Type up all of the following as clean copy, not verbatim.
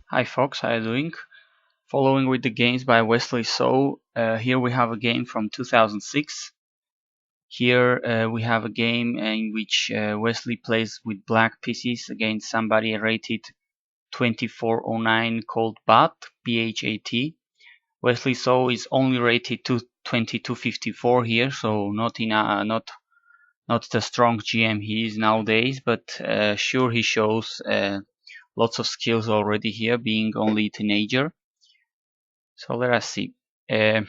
Hi folks, how are you doing? Following with the games by Wesley So, here we have a game from 2006. Here we have a game in which Wesley plays with black pieces against somebody rated 2409 called BHAT. Wesley So is only rated to 2254 here, so not in not the strong GM he is nowadays, but sure he shows lots of skills already here, being only a teenager. So let us see. Uh,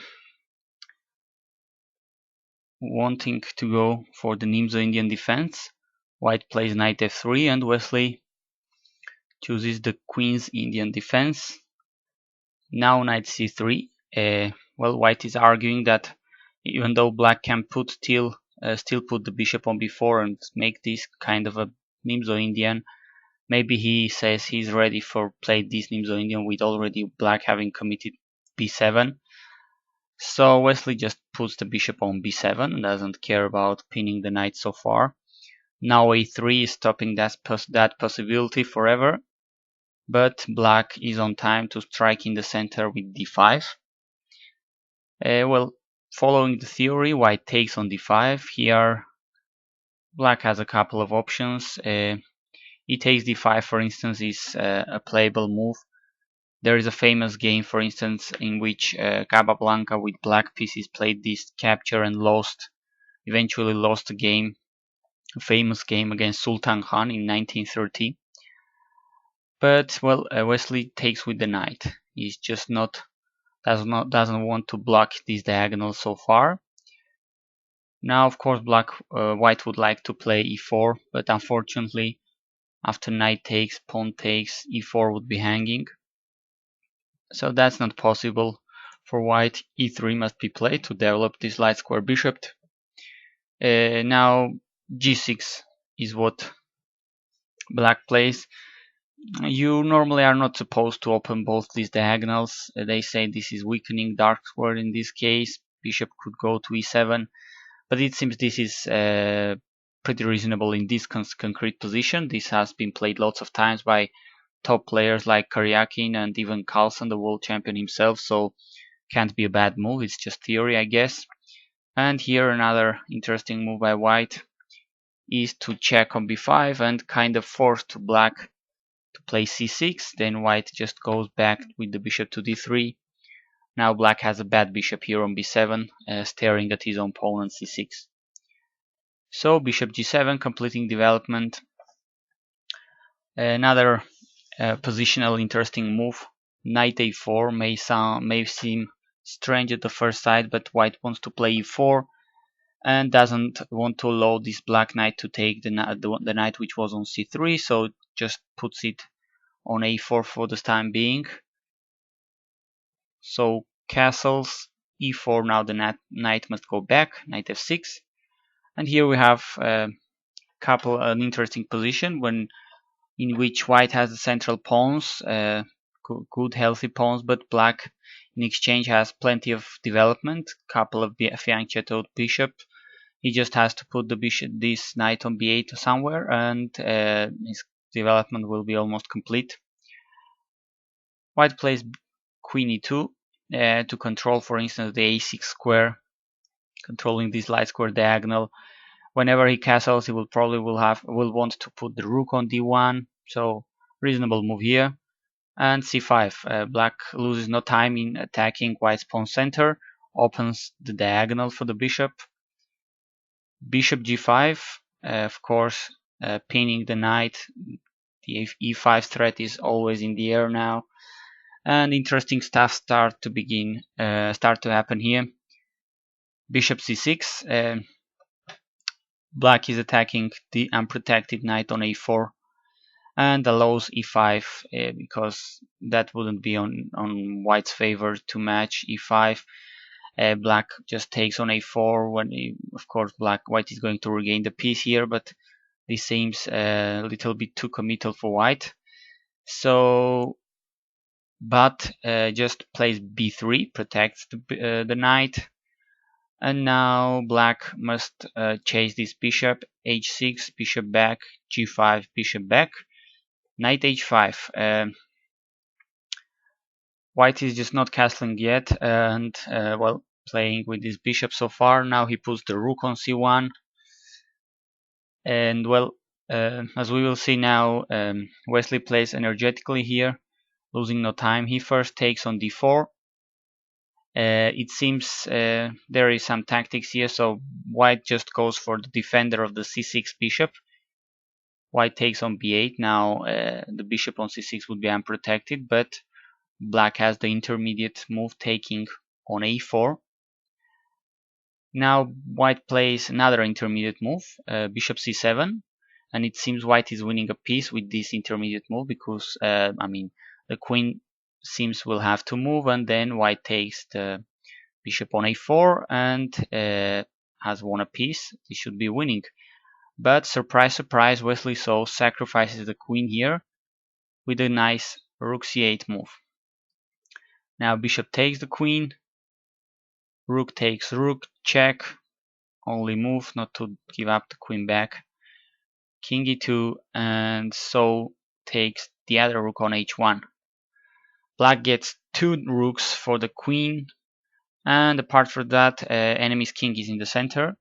Wanting to go for the Nimzo Indian defense, White plays knight f3 and Wesley chooses the Queen's Indian defense. Now knight c3. Well, White is arguing that even though Black can still put the bishop on b4 and make this kind of a Nimzo Indian, maybe he says he's ready for play this Nimzo Indian with already Black having committed b7. So Wesley just puts the bishop on b7 and doesn't care about pinning the knight so far. Now a3 is stopping that possibility forever, but Black is on time to strike in the center with d5. Well, following the theory, White takes on d5. Here Black has a couple of options. He takes d5, for instance, is a playable move. There is a famous game, for instance, in which Capablanca with black pieces played this capture and eventually lost a game, a famous game against Sultan Khan in 1930. But well, Wesley takes with the knight. He's just doesn't want to block this diagonal so far. Now, of course, White would like to play e4, but unfortunately, after knight takes, pawn takes, e4 would be hanging. So that's not possible. For White, e3 must be played to develop this light square bishop. Now g6 is what Black plays. You normally are not supposed to open both these diagonals. They say this is weakening dark square in this case. Bishop could go to e7, but it seems this is pretty reasonable in this concrete position. This has been played lots of times by top players like Karyakin and even Carlsen, the world champion himself, so can't be a bad move. It's just theory, I guess. And here another interesting move by White is to check on b5 and kind of force Black to play c6. Then White just goes back with the bishop to d3. Now Black has a bad bishop here on b7, staring at his own pawn on c6. So bishop g7, completing development. Another positional interesting move. Knight a4 may seem strange at the first sight, but White wants to play e4 and doesn't want to allow this black knight to take the knight which was on c3, so just puts it on a4 for the time being. So castles e4. Now the knight must go back, knight f6, and here we have an interesting position in which White has the central pawns, good healthy pawns, but Black in exchange has plenty of development, couple of fianchettoed bishop. He just has to put this knight on b8 somewhere, and his development will be almost complete. White plays queen e2 to control, for instance, the a6 square, controlling this light square diagonal. Whenever he castles, he will want to put the rook on d1, so reasonable move here. And c5. Black loses no time in attacking White's pawn center, opens the diagonal for the bishop. Bishop g5, of course, pinning the knight. The e5 threat is always in the air now, and interesting stuff start to happen here. Bishop c6. Black is attacking the unprotected knight on a4 and allows e5 because that wouldn't be on White's favor to match e5. Black just takes on a4 of course White is going to regain the piece here, but this seems a little bit too committal for White. So but just plays b3, protects the knight. And now Black must chase this bishop, h6, bishop back, g5, bishop back, knight h5. White is just not castling yet, and well, playing with his bishop so far. Now he puts the rook on c1, and well, as we will see now, Wesley plays energetically here, losing no time. He first takes on d4. It seems there is some tactics here, so White just goes for the defender of the c6 bishop. White takes on b8. Now the bishop on c6 would be unprotected, but Black has the intermediate move, taking on a4. Now White plays another intermediate move, bishop c7, and it seems White is winning a piece with this intermediate move because I mean the queen seems will have to move, and then White takes the bishop on a4 and has won a piece. This should be winning. But surprise, surprise, Wesley So sacrifices the queen here with a nice rook c8 move. Now bishop takes the queen, rook takes rook, check, only move, not to give up the queen back. King e2, and So takes the other rook on h1. Black gets 2 rooks for the queen, and apart from that, enemy's king is in the center,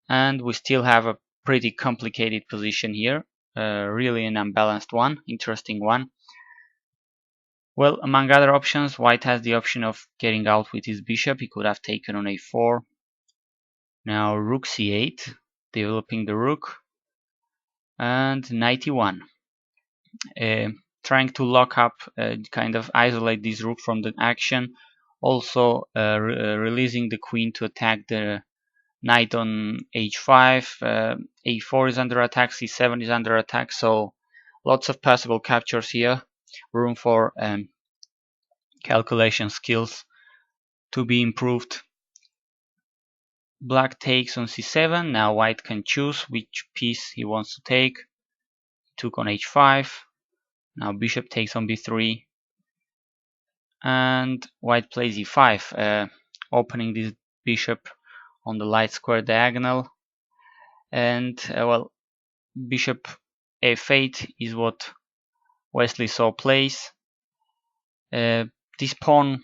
and we still have a pretty complicated position here. Really an unbalanced one, interesting one. Well, among other options, White has the option of getting out with his bishop. He could have taken on a4. Now rook c8, developing the rook, and knight e1. Trying to lock up, kind of isolate this rook from the action. Also releasing the queen to attack the knight on h5. A4 is under attack, c7 is under attack, so lots of possible captures here. Room for calculation skills to be improved. Black takes on c7. Now White can choose which piece he wants to take. Took on h5. Now bishop takes on b3. And White plays e5, opening this bishop on the light square diagonal. And well, bishop f8 is what Wesley So plays. This pawn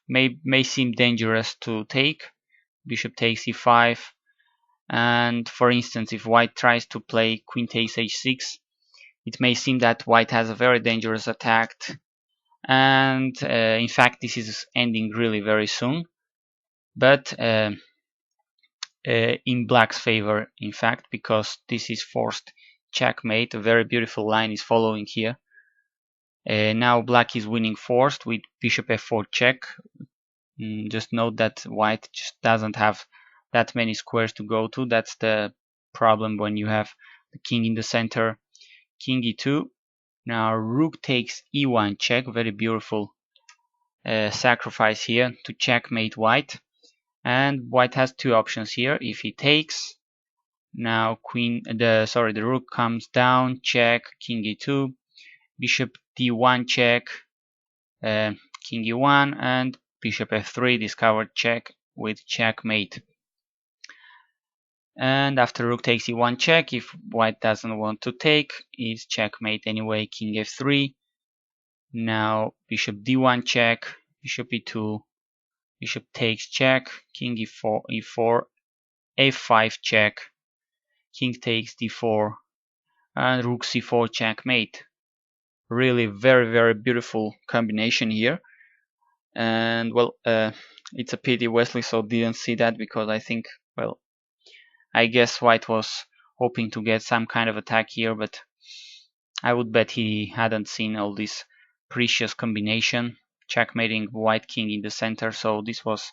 may seem dangerous to take. Bishop takes e5, and for instance, if White tries to play queen takes h6, it may seem that White has a very dangerous attack, and in fact this is ending really very soon, but in Black's favor, in fact, because this is forced checkmate. A very beautiful line is following here. Now Black is winning forced with bishop f4 check. Just note that White just doesn't have that many squares to go to. That's the problem when you have the king in the center. King e2. Now rook takes e1 check. Very beautiful sacrifice here to checkmate White. And White has 2 options here. If he takes, now the rook comes down, check, king e2, bishop d1 check, king e1, and bishop f3 discovered check with checkmate. And after rook takes e1 check, if White doesn't want to take, is checkmate anyway, king f3. Now bishop d1 check, bishop e2, bishop takes check, king e4, f5 check, king takes d4, and rook c4 checkmate. Really very beautiful combination here. And well, it's a pity Wesley So didn't see that, because I think, well, I guess White was hoping to get some kind of attack here, but I would bet he hadn't seen all this precious combination, checkmating White king in the center. So this was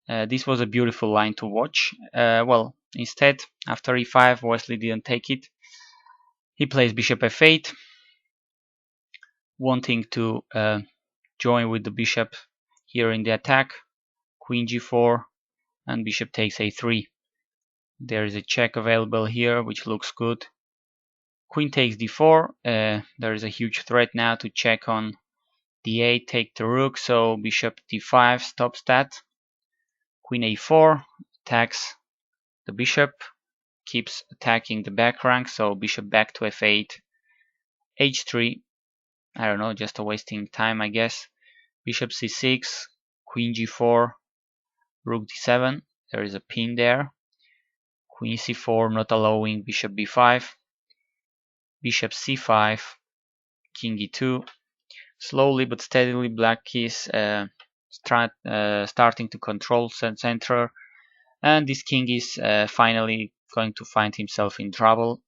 a beautiful line to watch. Well, instead, after e5, Wesley didn't take it. He plays bishop f8, wanting to join with the bishop here in the attack. Queen g4, and bishop takes a3. There is a check available here, which looks good. Queen takes d4. There is a huge threat now to check on d8, take the rook, so bishop d5 stops that. Queen a4 attacks the bishop, keeps attacking the back rank, so bishop back to f8, h3. I don't know, just a wasting time, I guess. Bishop c6, queen g4, rook d7. There is a pin there. Queen c4 not allowing bishop b5. Bishop c5, king e2. Slowly but steadily black is starting to control center, and this king is finally going to find himself in trouble,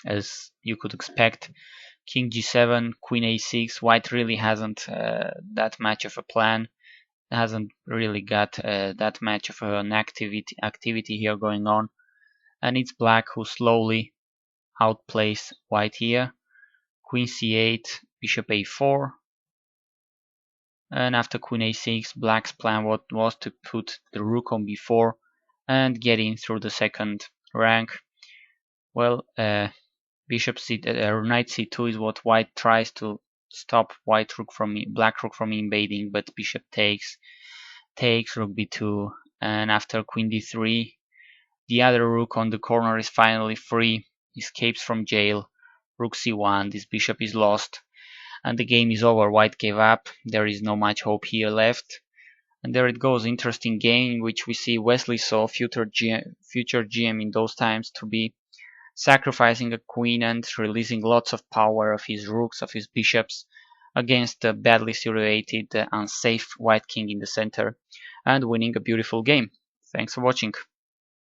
as you could expect. King g7, queen a6. White really hasn't that much of a plan, hasn't really got that much of an activity here going on, and it's black who slowly outplays white here. Queen c8, bishop a4, and after queen a6, black's plan was to put the rook on b4 and get in through the second rank. Well, bishop c, knight c2 is what white tries to stop black rook from invading, but bishop takes rook b2, and after queen d3, the other rook on the corner is finally free, escapes from jail. Rook c1, this bishop is lost, and the game is over. White gave up. There is no much hope here left. And there it goes, interesting game in which we see Wesley So, future GM in those times, to be sacrificing a queen and releasing lots of power of his rooks, of his bishops, against the badly situated, unsafe white king in the center, and winning a beautiful game. Thanks for watching.